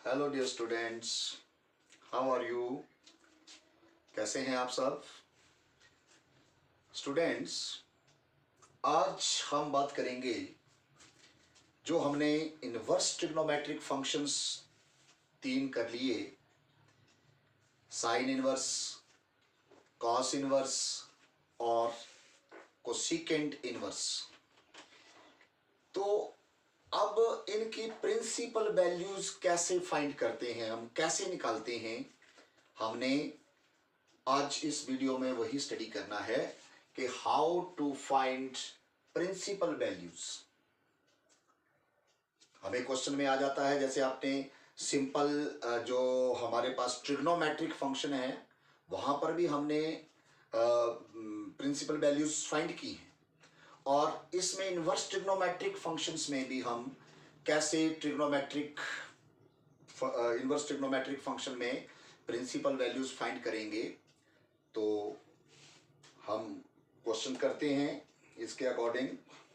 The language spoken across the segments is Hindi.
Hello dear students, how are you? कैसे हैं आप सब स्टूडेंट्स? आज हम बात करेंगे जो हमने इनवर्स ट्रिग्नोमेट्रिक फंक्शंस 3 कर लिए, साइन इनवर्स, कॉस इनवर्स और कोसिकेंट इनवर्स। तो अब इनकी प्रिंसिपल वैल्यूज कैसे फाइंड करते हैं, हम कैसे निकालते हैं, हमने आज इस वीडियो में वही स्टडी करना है कि how to find principal values. हमें क्वेश्चन में आ जाता है, जैसे आपने सिंपल जो हमारे पास ट्रिग्नोमेट्रिक फंक्शन है वहां पर भी हमने प्रिंसिपल वैल्यूज फाइंड की हैं, और इसमें इनवर्स ट्रिग्नोमेट्रिक फंक्शंस में भी हम कैसे इनवर्स ट्रिग्नोमेट्रिक फंक्शन में प्रिंसिपल वैल्यूज फाइंड करेंगे। तो हम क्वेश्चन करते हैं इसके अकॉर्डिंग।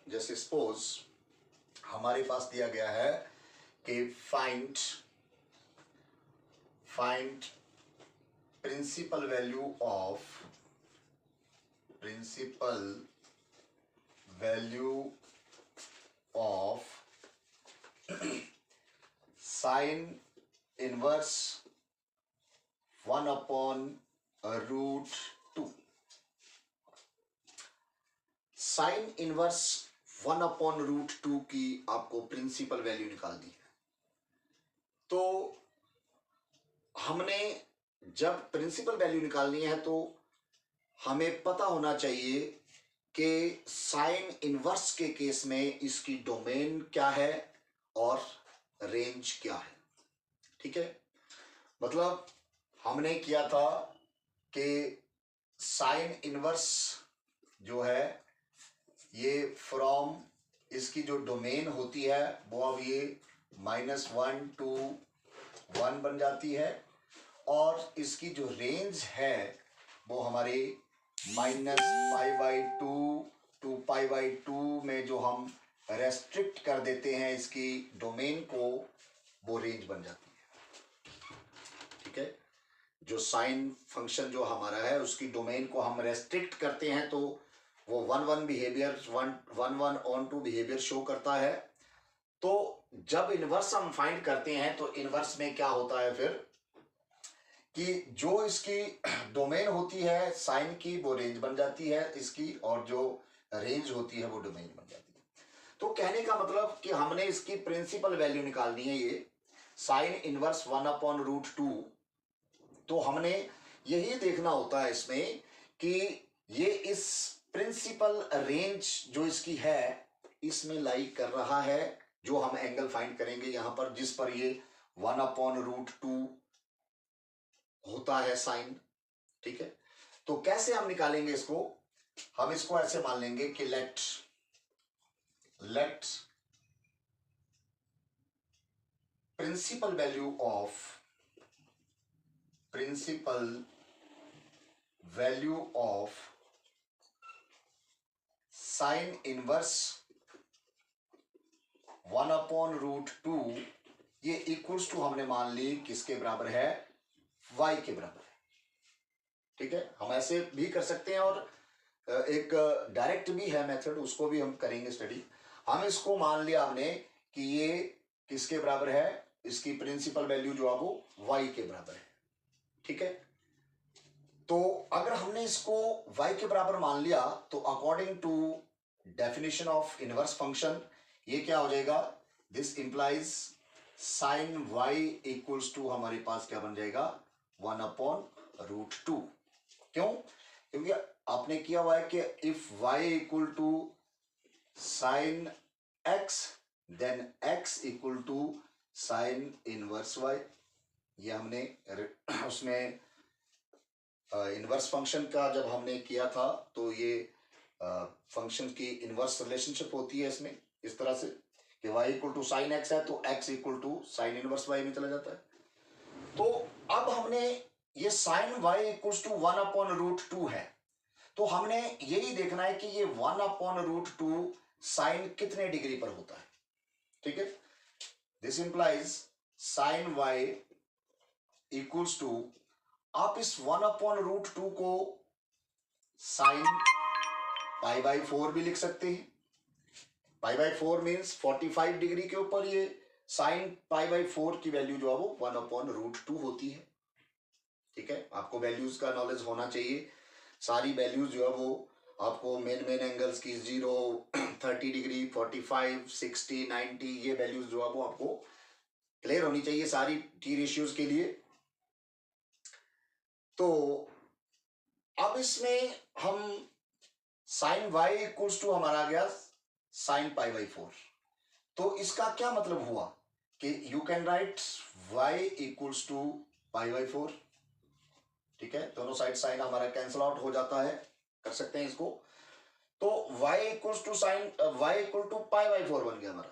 जैसे सपोज हमारे पास दिया गया है कि find principal value of sine inverse 1/√2। Sine inverse 1/√2 की आपको प्रिंसिपल वैल्यू निकालनी है। तो हमने जब प्रिंसिपल वैल्यू निकालनी है तो हमें पता होना चाहिए कि साइन इनवर्स के केस में इसकी डोमेन क्या है और रेंज क्या है। ठीक है, मतलब हमने किया था कि साइन इनवर्स जो है ये फ्रॉम इसकी जो डोमेन होती है वो अब ये -1 to 1 बन जाती है, और इसकी जो रेंज है वो हमारे -π/2 to π/2 में जो हम रेस्ट्रिक्ट कर देते हैं इसकी डोमेन को, वो रेंज बन जाती है। ठीक है, जो साइन फंक्शन जो हमारा है उसकी डोमेन को हम रेस्ट्रिक्ट करते हैं तो वो 1/1 behaviour 1/1 onto behaviour show करता है। तो जब इनवर्स हम फाइंड करते हैं तो इनवर्स में क्या होता है फिर कि जो इसकी डोमेन होती है साइन की वो रेंज बन जाती है इसकी, और जो रेंज होती है वो डोमेन बन जाती है। तो कहने का मतलब कि हमने इसकी प्रिंसिपल वैल्यू निकालनी है, ये साइन इनवर्स 1/√2। तो हमने यही देखना होता है इसमें कि ये इस प्रिंसिपल रेंज जो इसकी है इसमें लाई कर रहा है, जो हम एंगल फाइंड करेंगे यहां पर जिस पर ये 1/√2 होता है साइन। ठीक है, तो कैसे हम निकालेंगे इसको? हम इसको ऐसे मान लेंगे कि let principal value of sine inverse 1/√2 ये इक्वल्स टू हमने मान ली किसके बराबर है? y के बराबर है। ठीक है, हम ऐसे भी कर सकते हैं और एक डायरेक्ट भी है मेथड, उसको भी हम करेंगे स्टडी। हम इसको मान लिया हमने कि ये किसके बराबर है, इसकी प्रिंसिपल वैल्यू जो है वो y के बराबर है। ठीक है, तो अगर हमने इसको y के बराबर मान लिया तो according to definition of inverse function ये क्या हो जाएगा? This implies sine y equals to हमारे पास क्या बन जाएगा? 1/√2। क्यों? क्योंकि आपने किया हुआ है कि if y equal to sine x then x equal to sine inverse y। ये हमने उसमें इनवर्स फंक्शन का जब हमने किया था तो ये फंक्शन की इनवर्स रिलेशनशिप होती है इसमें इस तरह से कि y equal to sine x है तो x equal to sine inverse y में चला जाता है। तो अब हमने ये साइन y इक्वल टू 1/√2 है, तो हमने यही देखना है कि ये 1/√2 साइन कितने डिग्री पर होता है। ठीक है, this implies sine Y equals to, आप इस 1/√2 को साइन π/4 भी लिख सकते हैं। π/4 मीन्स 45 डिग्री के ऊपर ये साइन π/4 की वैल्यू जो है वो 1/√2 होती है। ठीक है, आपको वैल्यूज का नॉलेज होना चाहिए। सारी वैल्यूज जो है वो आपको मेन एंगल्स की 0, 30 डिग्री, 45, 60, 90 ये वैल्यूज जो है वो आपको क्लियर होनी चाहिए सारी टी रेशियोज के लिए। तो अब इसमें हम साइन वाई इक्वल्स टू हमारा आ गया साइन π/4। तो इसका क्या मतलब हुआ कि you can write y equals to π/4। ठीक है, दोनों साइड साइन हमारा कैंसल आउट हो जाता है, कर सकते हैं इसको। तो y equals to sine y equal to π/4 बन गया हमारा।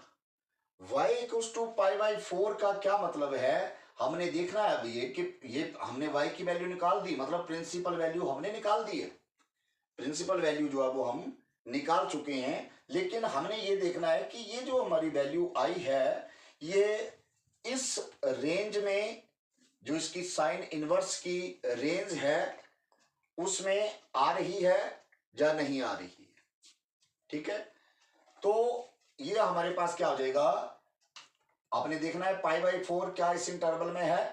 y इक्वल्स टू π/4 का क्या मतलब है, हमने देखना है अभी ये हमने y की वैल्यू निकाल दी, मतलब प्रिंसिपल वैल्यू हमने निकाल दी है। प्रिंसिपल वैल्यू जो है वो हम निकाल चुके हैं, लेकिन हमने ये देखना है कि ये जो हमारी वैल्यू आई है ये इस रेंज में, जो इसकी साइन इनवर्स की रेंज है उसमें आ रही है या नहीं आ रही है। ठीक है, तो ये हमारे पास क्या हो जाएगा, आपने देखना है π/4 क्या इस इंटरवल में है।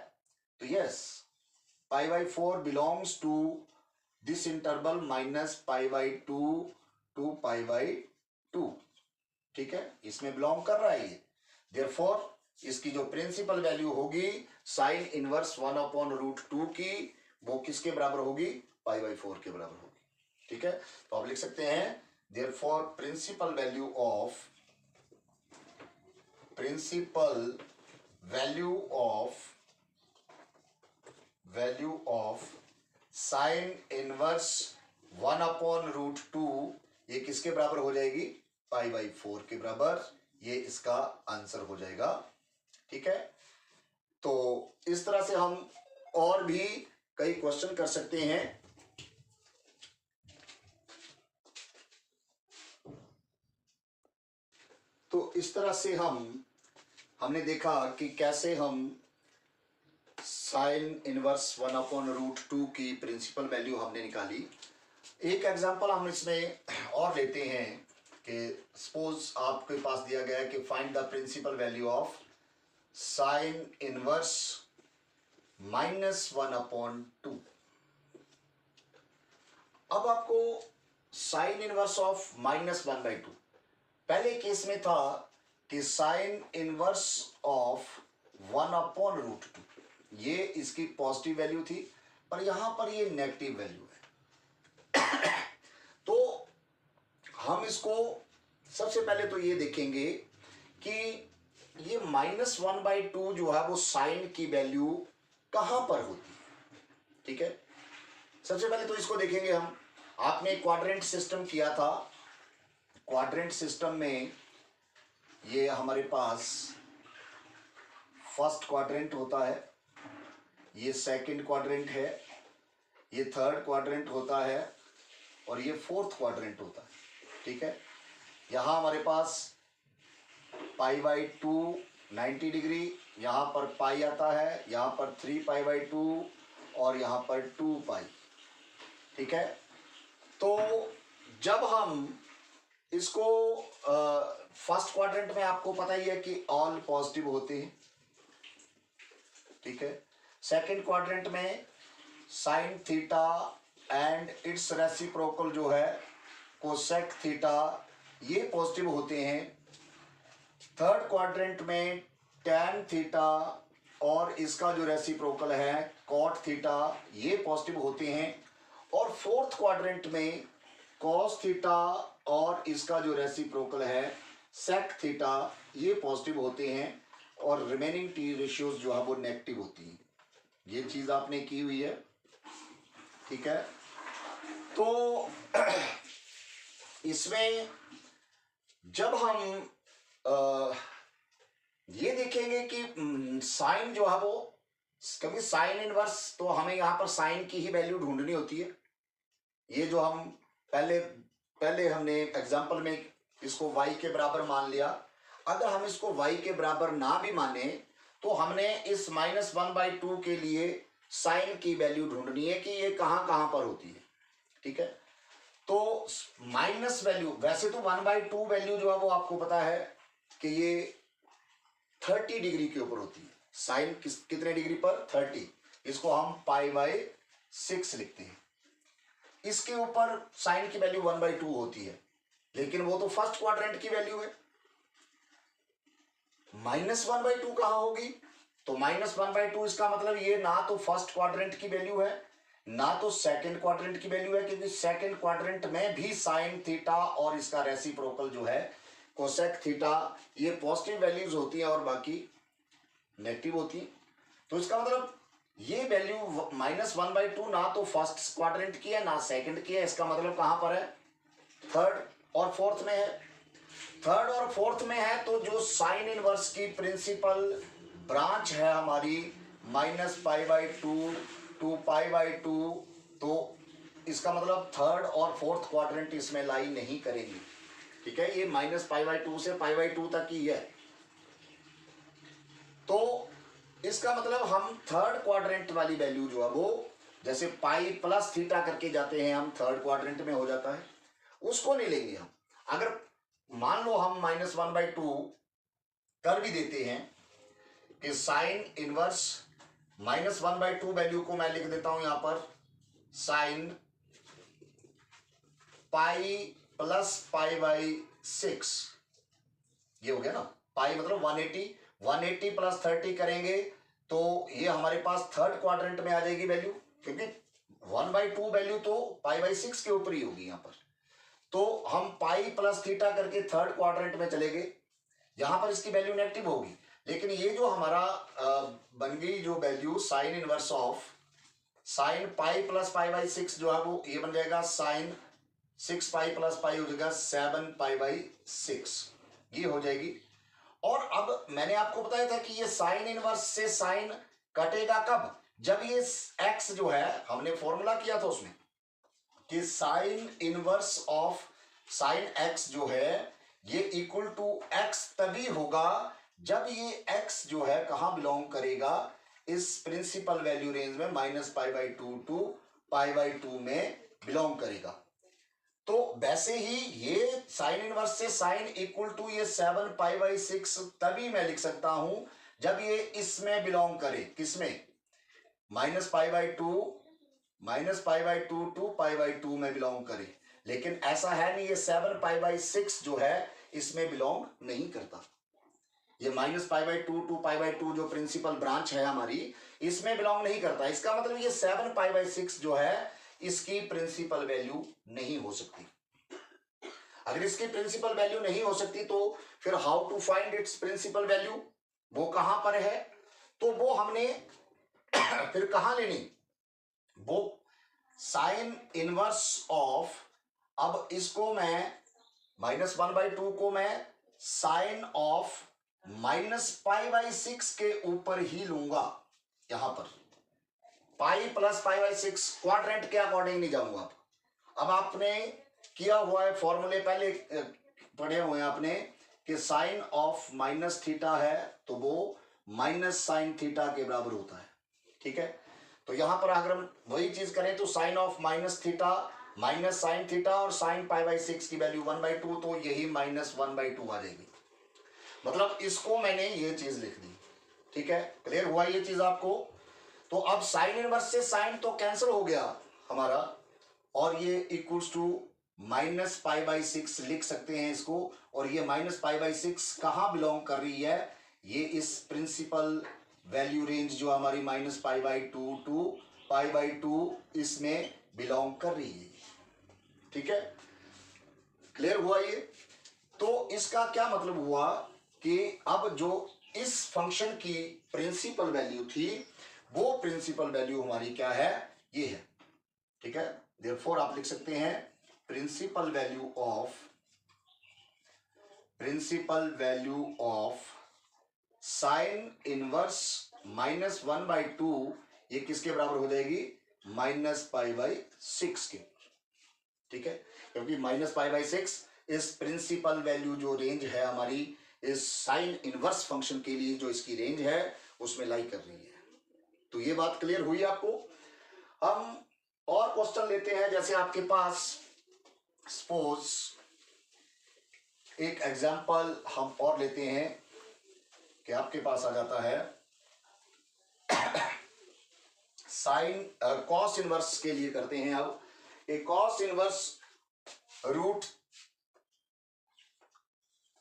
तो yes, π/4 belongs to this interval -π/2 to π/2। ठीक है, इसमें बिलोंग कर रहा है ये। देयरफॉर इसकी जो प्रिंसिपल वैल्यू होगी साइन इनवर्स 1/√2 की, वो किसके बराबर होगी, π/4 के बराबर होगी। ठीक है, तो आप लिख सकते हैं therefore principal value of sine inverse 1/√2 ये किसके बराबर हो जाएगी, π/4 के बराबर। ये इसका आंसर हो जाएगा। ठीक है, तो इस तरह से हम और भी कई क्वेश्चन कर सकते हैं। तो इस तरह से हमने देखा कि कैसे हम साइन इनवर्स 1/√2 की प्रिंसिपल वैल्यू हमने निकाली। एक एग्जांपल हम इसमें और लेते हैं कि सपोज आपके पास दिया गया है कि find the principal value of sine inverse -1/2। अब आपको साइन इनवर्स ऑफ -1/2, पहले केस में था कि साइन इनवर्स ऑफ 1/√2 ये इसकी पॉजिटिव वैल्यू थी, पर यहां पर ये नेगेटिव वैल्यू है। तो हम इसको सबसे पहले तो ये देखेंगे कि ये -1/2 जो है वो साइन की वैल्यू कहां पर होती है। ठीक है, सबसे पहले तो इसको देखेंगे हम। आपने क्वाड्रेंट सिस्टम किया था, क्वाड्रेंट सिस्टम में ये हमारे पास फर्स्ट क्वाड्रेंट होता है, ये सेकंड क्वाड्रेंट है, ये थर्ड क्वाड्रेंट होता है और ये फोर्थ क्वाड्रेंट होता है। ठीक है, यहाँ हमारे पास π/2 90 डिग्री, यहाँ पर पाई आता है, यहाँ पर 3π/2 और यहाँ पर 2π। ठीक है, तो जब हम इसको फर्स्ट क्वाड्रेंट में आपको पता ही है कि ऑल पॉजिटिव होते हैं। ठीक है, सेकंड क्वाड्रेंट में sine theta and it's reciprocal जो है कोसेक थीटा ये पॉजिटिव होते हैं। थर्ड क्वाड्रेंट में टैन थीटा और इसका जो रेसिप्रोकल है कॉट थीटा ये पॉजिटिव होते हैं। और फोर्थ क्वाड्रेंट में कॉस थीटा और इसका जो रेसिप्रोकल है सेक थीटा ये पॉजिटिव होते हैं और रिमेनिंग टी रेशियोज जो है वो नेगेटिव होती हैं। ये चीज आपने की हुई है। ठीक है, तो इसमें जब हम ये देखेंगे कि साइन जो है वो कभी साइन इनवर्स, तो हमें यहाँ पर साइन की ही वैल्यू ढूंढनी होती है। ये जो हम पहले हमने एग्जांपल में इसको y के बराबर मान लिया। अगर हम इसको y के बराबर ना भी माने तो हमने इस -1/2 के लिए साइन की वैल्यू ढूंढनी है कि ये कहां कहां पर होती है। ठीक है, तो माइनस वैल्यू, वैसे तो 1/2 वैल्यू जो है वो आपको पता है कि ये 30 डिग्री के ऊपर होती है। साइन कितने डिग्री पर? 30। इसको हम π/6 लिखते हैं। इसके ऊपर साइन की वैल्यू 1/2 होती है, लेकिन वो तो फर्स्ट क्वाड्रेंट की वैल्यू है। -1/2 कहां होगी? तो -1/2 इसका मतलब ये ना तो फर्स्ट क्वाड्रेंट की वैल्यू है ना तो सेकंड क्वाड्रेंट की वैल्यू है, क्योंकि सेकंड क्वाड्रेंट में भी साइन थीटा और इसका रेसिप्रोकल जो है कोसेक थीटा, ये पॉजिटिव वैल्यूज होती हैं और बाकी नेगेटिव होती हैं। तो इसका मतलब ये वैल्यू -1/2 ना तो फर्स्ट क्वाड्रेंट की है ना सेकंड की है। इसका मतलब कहां पर है? थर्ड और फोर्थ में है। थर्ड और फोर्थ में है, तो जो साइन इनवर्स की प्रिंसिपल ब्रांच है हमारी -π/2 टू π/2, तो इसका मतलब थर्ड और फोर्थ क्वाड्रेंट इसमें लाई नहीं करेंगी। ठीक है, ये -π/2 से π/2 तक ही है। तो इसका मतलब हम थर्ड क्वाड्रेंट वाली वैल्यू जो है वो, जैसे पाई प्लस थीटा करके जाते हैं हम, थर्ड क्वाड्रेंट में हो जाता है, उसको नहीं लेंगे हम। अगर मान लो हम -1/2 कर भी देते हैं कि साइन इनवर्स -1/2 वैल्यू को मैं लिख देता हूं यहां पर साइन पाई प्लस π/6, ये हो गया ना। पाई मतलब 180 प्लस 30 करेंगे तो ये हमारे पास थर्ड क्वाड्रेंट में आ जाएगी वैल्यू, क्योंकि 1/2 वैल्यू तो π/6 के ऊपर ही होगी यहां पर। तो हम पाई प्लस थीटा करके थर्ड क्वाड्रेंट में चले गए, यहां पर इसकी वैल्यू नेगेटिव होगी। लेकिन ये जो हमारा बन गई जो value sine inverse of sine pi plus π/6 जो है वो ये बन जाएगा साइन 6π प्लस पाई हो जाएगा 7π/6, ये हो जाएगी। और अब मैंने आपको बताया था कि ये साइन इनवर्स से साइन कटेगा कब? जब ये x जो है, हमने फॉर्मूला किया था उसमें कि sign inverse of sign x जो है ये इक्वल टू x तभी होगा जब ये x जो है कहां बिलोंग करेगा? इस प्रिंसिपल वैल्यू रेंज में -π/2 टू π/2 में बिलोंग करेगा। तो वैसे ही ये साइन इनवर्स से साइन इक्वल टू ये 7π/6 तभी मैं लिख सकता हूं जब ये इसमें बिलोंग करे। किसमें? -π/2 टू π/2 में बिलोंग करे। लेकिन ऐसा है नहीं, ये 7π/6 जो है इसमें बिलोंग नहीं करता। ये -π/2 टू π/2 जो प्रिंसिपल ब्रांच है हमारी, इसमें बिलोंग नहीं करता। इसका मतलब ये 7π/6 जो है इसकी प्रिंसिपल वैल्यू नहीं हो सकती। अगर इसकी प्रिंसिपल वैल्यू नहीं हो सकती तो फिर how to find its principal value? वो कहां पर है? तो वो हमने फिर कहां लेनी? वो साइन इनवर्स ऑफ, अब इसको मैं -1/2 को मैं साइन ऑफ -π/6 के ऊपर ही लूंगा। यहां पर पाई प्लस π/6 क्वाड्रेंट के अकॉर्डिंग नहीं जाऊंगा। अब आपने किया हुआ है फॉर्मूले पहले पढ़े हुए हैं आपने कि साइन ऑफ माइनस थीटा है तो वो माइनस साइन थीटा के बराबर होता है। ठीक है, तो यहां पर अगर हम वही चीज करें तो sine of minus theta minus sine theta और साइन π/6 की वैल्यू 1/2, तो यही -1/2 आ जाएगी। मतलब इसको मैंने ये चीज लिख दी। ठीक है, क्लियर हुआ ये चीज आपको? तो अब साइन इनवर्स से साइन तो कैंसिल हो गया हमारा, और ये इक्वल्स टू -π/6 लिख सकते हैं इसको। और ये -π/6 कहां बिलोंग कर रही है? ये इस प्रिंसिपल वैल्यू रेंज जो हमारी -π/2 टू π/2 इसमें बिलोंग कर रही है। ठीक है, क्लियर हुआ ये? तो इसका क्या मतलब हुआ कि अब जो इस फंक्शन की प्रिंसिपल वैल्यू थी वो प्रिंसिपल वैल्यू हमारी क्या है? ये है। ठीक है, देयरफॉर आप लिख सकते हैं principal value of sine inverse -1/2 ये किसके बराबर हो जाएगी? -π/6 के। ठीक है, क्योंकि -π/6 इस प्रिंसिपल वैल्यू जो रेंज है हमारी इस साइन इनवर्स फंक्शन के लिए, जो इसकी रेंज है उसमें लाई कर रही है। तो ये बात क्लियर हुई आपको। हम और क्वेश्चन लेते हैं, जैसे आपके पास सपोज एक एग्जांपल हम और लेते हैं कि आपके पास आ जाता है साइन कॉस इनवर्स के लिए करते हैं। अब एक कॉस इनवर्स रूट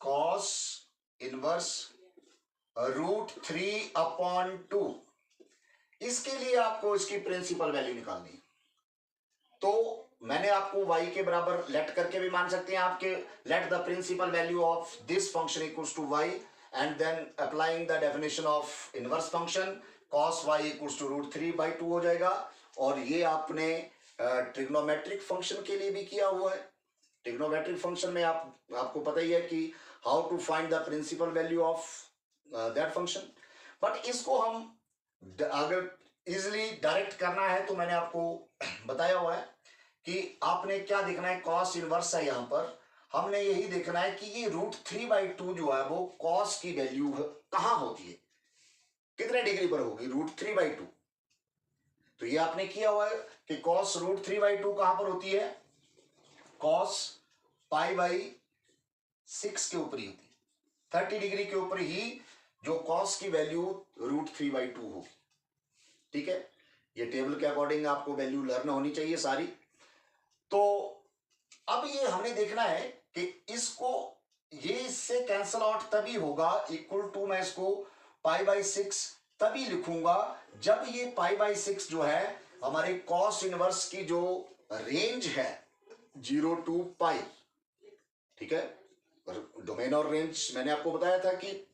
√3/2, इसके लिए आपको इसकी प्रिंसिपल वैल्यू निकालनी है। तो मैंने आपको y के बराबर लेट करके भी मान सकते हैं आपके, let the principal value of this function equals to y and then applying the definition of inverse function cos y equals to √3/2 हो जाएगा। और ये आपने ट्रिग्नोमेट्रिक फंक्शन के लिए भी किया हुआ है। ट्रिग्नोमेट्रिक फंक्शन में आपको पता ही है कि how to find the principal value of that function. But इसको हम अगर इजिली डायरेक्ट करना है तो मैंने आपको बताया हुआ है कि आपने क्या देखना है, कॉस इनवर्स है यहाँ पर, हमने यही देखना है कि ये √3/2 जो है वो कॉस की वैल्यू कहाँ होती है, कितने डिग्री पर होगी √3/2। तो ये आपने किया हुआ है कि कॉस √3/2 कहां पर होती है, कॉस π/6 के ऊपर ही होती है, 30 डिग्री के ऊपर ही जो कॉस की वैल्यू √3/2 होगी। ठीक है, ये टेबल के अकॉर्डिंग आपको वैल्यू लर्न होनी चाहिए सारी। तो अब ये हमने देखना है कि इसको ये इससे कैंसल आउट तभी होगा, इक्वल टू मैं इसको π/6 तभी लिखूंगा जब ये π/6 जो है हमारे कॉस इनवर्स की जो रेंज है 0 to π। ठीक है, डोमेन और रेंज मैंने आपको बताया था कि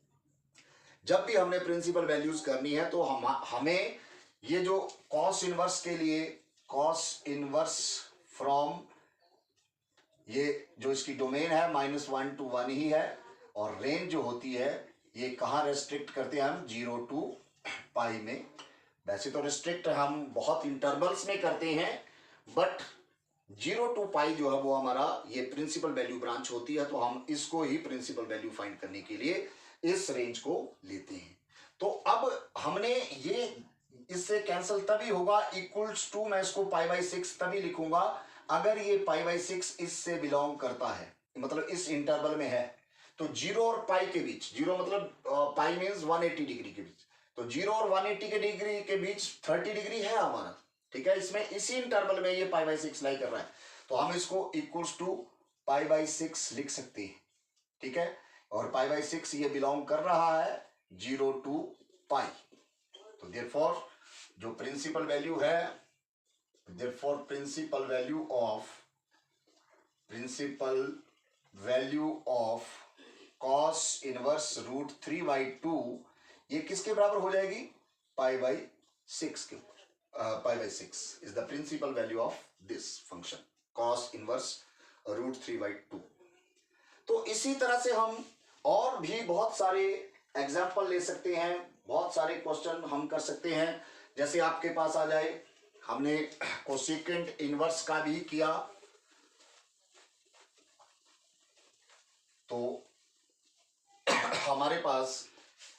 जब भी हमने प्रिंसिपल वैल्यूज करनी है तो हमें ये जो कॉस इनवर्स के लिए कॉस इनवर्स फ्रॉम ये जो इसकी डोमेन है -1 to 1 ही है, और रेंज जो होती है ये कहाँ रेस्ट्रिक्ट करते हैं हम 0 to π में। वैसे तो रेस्ट्रिक्ट हम बहुत इंटरवल्स में करते हैं, बट 0 to π जो है वो हमारा ये प्रिंसिपल वैल्यू ब्रांच होती है, तो हम इसको ही प्रिंसिपल वैल्यू फाइंड करने के लिए इस रेंज को लेते हैं। तो अब हमने ये इससे कैंसिल तभी होगा, इक्वल्स टू मैं इसको π/6 तभी लिखूंगा अगर ये π/6 इससे बिलोंग करता है, मतलब इस इंटरवल में है। तो 0 और π के बीच, 0 मतलब π मीन्स 180 डिग्री के बीच, तो 0 और 180 के डिग्री के बीच 30 डिग्री है हमारा। ठीक है, इसमें इसी इंटरवल में ये π/6 लाई कर रहा है, तो हम इसको इक्वल्स टू π/6 लिख सकते हैं। ठीक है, और π/6 ये बिलोंग कर रहा है 0 to π। तो देयरफॉर जो प्रिंसिपल वैल्यू है, therefore principal value of cos inverse √3/2 ये किसके बराबर हो जाएगी, π/6 के ऊपर। π/6 is the principal value of this function cos inverse √3/2। तो इसी तरह से हम और भी बहुत सारे एग्जाम्पल ले सकते हैं, बहुत सारे क्वेश्चन हम कर सकते हैं। जैसे आपके पास आ जाए, हमने कोसेकेंट इनवर्स का भी किया, तो हमारे पास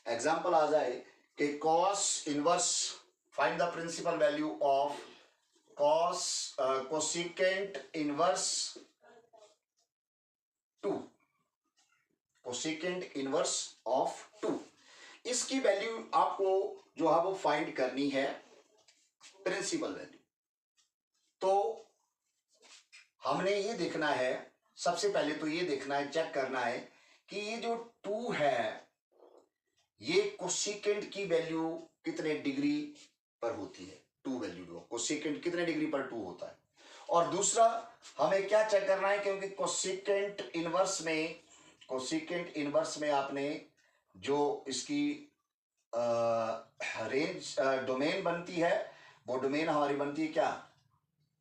एग्जाम्पल आ जाए कि cos inverse, find the principal value of cosecant inverse 2, cosecant inverse of 2, इसकी वैल्यू आपको जो है वो फाइंड करनी है, प्रिंसिपल वैल्यू। तो हमने ये देखना है, सबसे पहले तो ये देखना है, चेक करना है कि ये जो 2 है ये कोसेकेंट की वैल्यू कितने डिग्री पर होती है, 2 वैल्यू जो कोसेकेंट कितने डिग्री पर 2 होता है। और दूसरा हमें क्या चेक करना है, क्योंकि कोसेकेंट इनवर्स में आपने जो इसकी रेंज डोमेन बनती है, वो डोमेन हमारी बनती है क्या,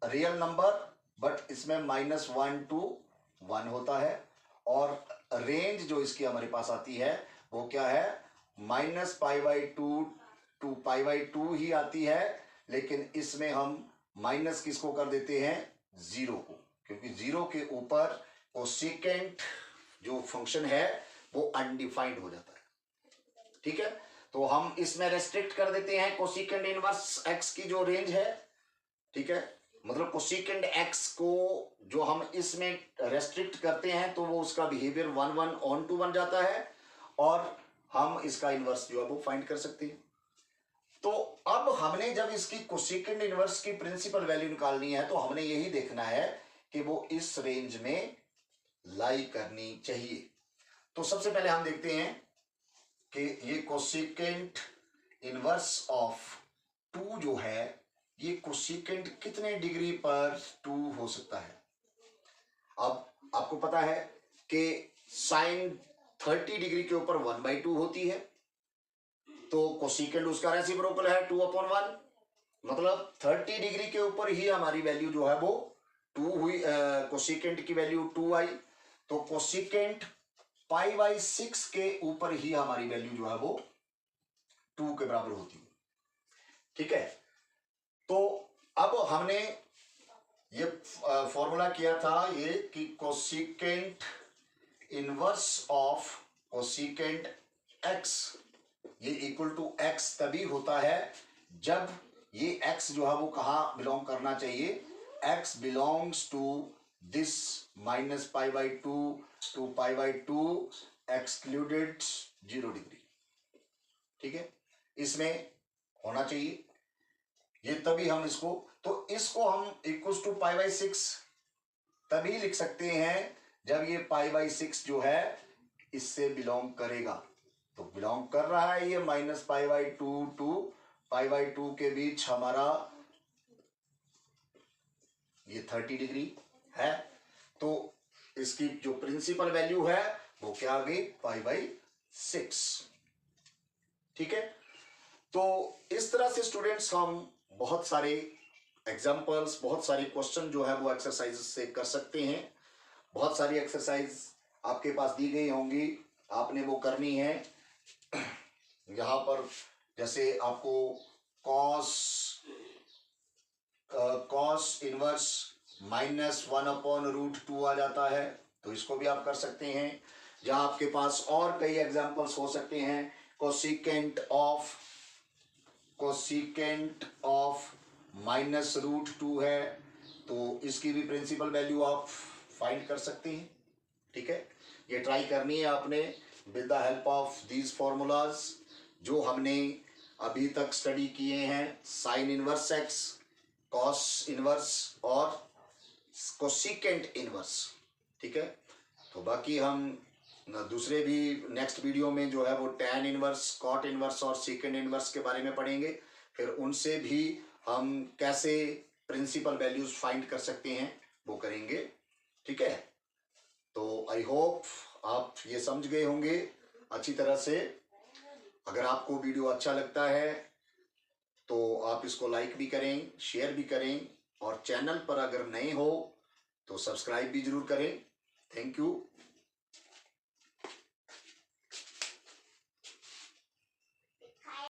रियल नंबर, बट इसमें -1 to 1 होता है, और रेंज जो इसकी हमारे पास आती है वो क्या है, -π/2 to π/2 ही आती है, लेकिन इसमें हम माइनस किसको कर देते हैं, 0 को, क्योंकि 0 के ऊपर कोसेकेंट जो फंक्शन है वो अनडिफाइंड हो जाता है। ठीक है, तो हम इसमें रेस्ट्रिक्ट कर देते हैं कोसिकेंड इनवर्स एक्स की जो रेंज है, ठीक है, मतलब कोसिकेंड एक्स को जो हम इसमें रेस्ट्रिक्ट करते हैं तो वो उसका बिहेवियर 1:1 बन जाता है और हम इसका इनवर्स जो है वो फाइंड कर सकते हैं। तो अब हमने जब इसकी कोसिकेंड इनवर्स की प्रिंसिपल वैल्यू निकालनी है तो हमने यही देखना है कि वो इस रेंज में लाई करनी चाहिए। तो सबसे पहले हम देखते हैं कि ये कोसिकेंट इनवर्स ऑफ 2 जो है ये कोसिकेंट कितने डिग्री पर 2 हो सकता है। अब आपको पता है कि साइन 30 डिग्री के ऊपर 1/2 होती है, तो कोसिकेंट उसका रेसिप्रोकल है 2/1, मतलब 30 डिग्री के ऊपर ही हमारी वैल्यू जो है वो 2 हुई, कोसिकेंट की वैल्यू 2 आई, तो कोसिकेंट π/6 के ऊपर ही हमारी वैल्यू जो है वो 2 के बराबर होती है, ठीक है। तो अब हमने ये फॉर्मूला किया था ये कि cosecant inverse of cosecant x ये इक्वल टू एक्स तभी होता है जब ये एक्स जो है वो कहाँ बिलोंग करना चाहिए, x belongs to this -π/2 to π/2 excluded 0 degree, ठीक है, इसमें होना चाहिए ये, तभी हम इसको, तो इसको हम इक्वल टू π/6 तभी लिख सकते हैं जब ये π/6 जो है इससे बिलोंग करेगा, तो बिलोंग कर रहा है ये -π/2 टू π/2 के बीच हमारा ये 30 डिग्री है, तो इसकी जो प्रिंसिपल वैल्यू है वो क्या आ गई π/6, ठीक है। तो इस तरह से स्टूडेंट्स हम बहुत सारे एग्जाम्पल्स, बहुत सारे क्वेश्चन जो है वो एक्सरसाइज से कर सकते हैं। बहुत सारी एक्सरसाइज आपके पास दी गई होंगी, आपने वो करनी है। यहाँ पर जैसे आपको कॉस इनवर्स -1/√2 आ जाता है, तो इसको भी आप कर सकते हैं। जहाँ आपके पास और कई एग्जाम्पल्स हो सकते हैं, कोसिकेंट ऑफ -√2 है, तो इसकी भी प्रिंसिपल वैल्यू आप फाइंड कर सकते हैं, ठीक है। ये ट्राई करनी है आपने with the help of these formulas जो हमने अभी तक स्टडी किए हैं, sine inverse x, cos inverse और कोसिकेंट इनवर्स, ठीक है। तो बाकी हम दूसरे भी नेक्स्ट वीडियो में जो है वो टैन इनवर्स, कॉट इनवर्स और सीकेंट इनवर्स के बारे में पढ़ेंगे, फिर उनसे भी हम कैसे प्रिंसिपल वैल्यूज फाइंड कर सकते हैं वो करेंगे, ठीक है। तो आई होप आप ये समझ गए होंगे अच्छी तरह से। अगर आपको वीडियो अच्छा लगता है तो आप इसको लाइक भी करें, शेयर भी करें, और चैनल पर अगर नए हो तो सब्सक्राइब भी जरूर करें। Thank you.